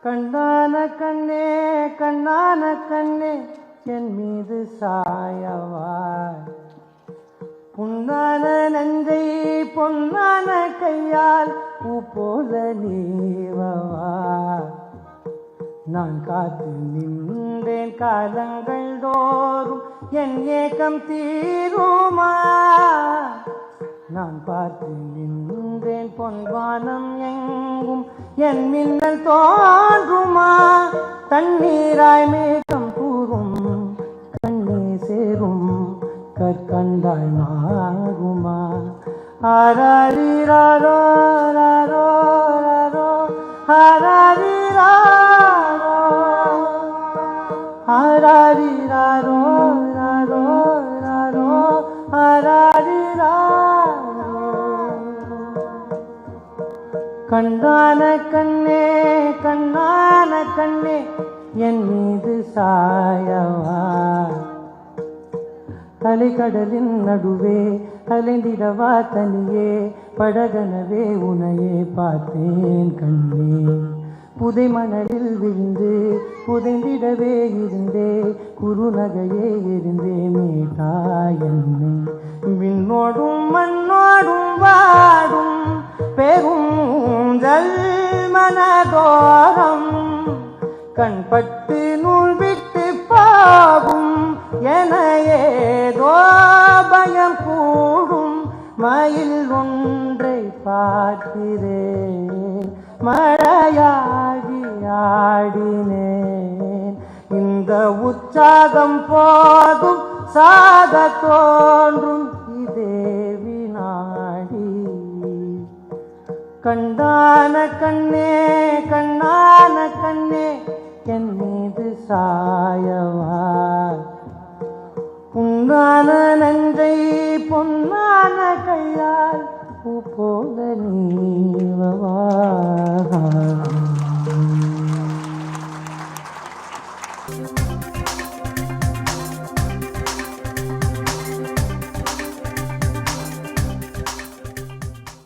கண்ணான கண்ணே கண்ணான கண்ணே என் மீது சாயவா, புண்ணான நஞ்சை பொன்னான கையால் பூ போல நீவவா. நான் காத்து நின்றேன் காலங்கள் தோறும் என் ஏக்கம் தீருமா. நான் பார்த்து நின்றேன் பொன்வானம் எங்கும் என் மின்னல் தோன்றுமா. தண்ணீராய் மேகம் கூறும் கண்ணே சேரும் கற்கண்டாய் மாறுமா. ஆராரிராரோ ராரோ ராரோ ஆராரிராரோ ஆராரிராரோ ராரோ ராரோ ஆராரிராரோ. கண்ணான கண்ணே கண்ணான கண்ணே என் மீது சாயவா. அலைக்கடலின் நடுவே அலைந்திடவா தனியே, படகனவே உனையே பார்த்தேன் கண்ணே. புதை மணலில் விழுந்து புதைந்திடவே இருந்தே, குறுநகையே இருந்தே மீட்டா என்னை. விண்ணோடும் மண்ணோடும் வாடும் பெரும் மனதோரம், கண்பட்டு நூல் விட்டு போகும் என ஏதோ பயம் கூடும். மயில் ஒன்றை பார்க்கிறேன் மழையாகி ஆடினேன். இந்த உற்சாகம் போதும் சாக தோன்றும் இதே வினாடி. கண்ணான கண்ணே கண்ணான கண்ணே என் மீது சாயவா. புண்ணான நஞ்சை பொன்னான கையால் பூ போல நீ